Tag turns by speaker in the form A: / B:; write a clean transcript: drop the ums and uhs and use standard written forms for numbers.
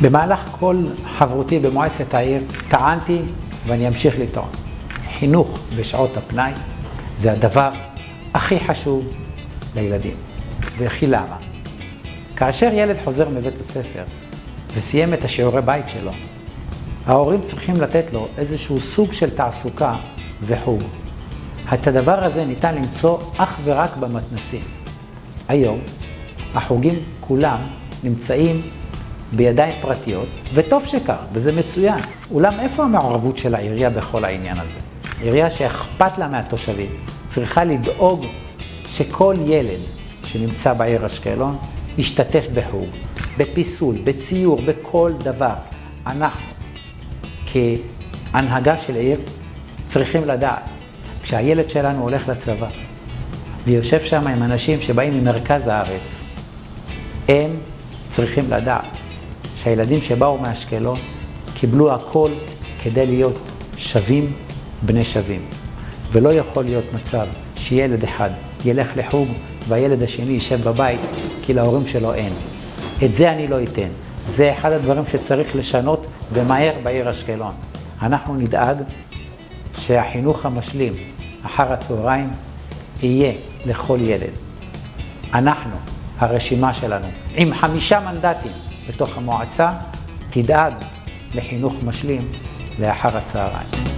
A: במהלך כל חברותי במועצת העיר טענתי ואני אמשיך לטעון. חינוך בשעות הפנאי זה הדבר הכי חשוב לילדים. וכי למה? כאשר ילד חוזר מבית הספר וסיים את השיעורי בית שלו, ההורים צריכים לתת לו איזשהו סוג של תעסוקה וחוג. את הדבר הזה ניתן למצוא אך ורק במתנסים. היום החוגים כולם נמצאים בידיים פרטיות, וטוב שכך, וזה מצוין. אולם איפה המעורבות של העירייה בכל העניין הזה? עירייה שאכפת לה מהתושבים צריכה לדאוג שכל ילד שנמצא בעיר אשקלון ישתתף בחוג, בפיסול, בציור, בכל דבר. אנחנו כהנהגה של עיר צריכים לדעת, כשהילד שלנו הולך לצבא ויושב שם עם אנשים שבאים ממרכז הארץ, הם צריכים לדעת שהילדים שבאו מאשקלון קיבלו הכל כדי להיות שווים בני שווים. ולא יכול להיות מצב שילד אחד ילך לחוג והילד השני יישב בבית כי להורים שלו אין. את זה אני לא אתן. זה אחד הדברים שצריך לשנות ומהר בעיר אשקלון. אנחנו נדאג שהחינוך המשלים אחר הצהריים יהיה לכל ילד. אנחנו, הרשימה שלנו, עם 5 מנדטים בתוך המועצה, תדאג לחינוך משלים לאחר הצהריים.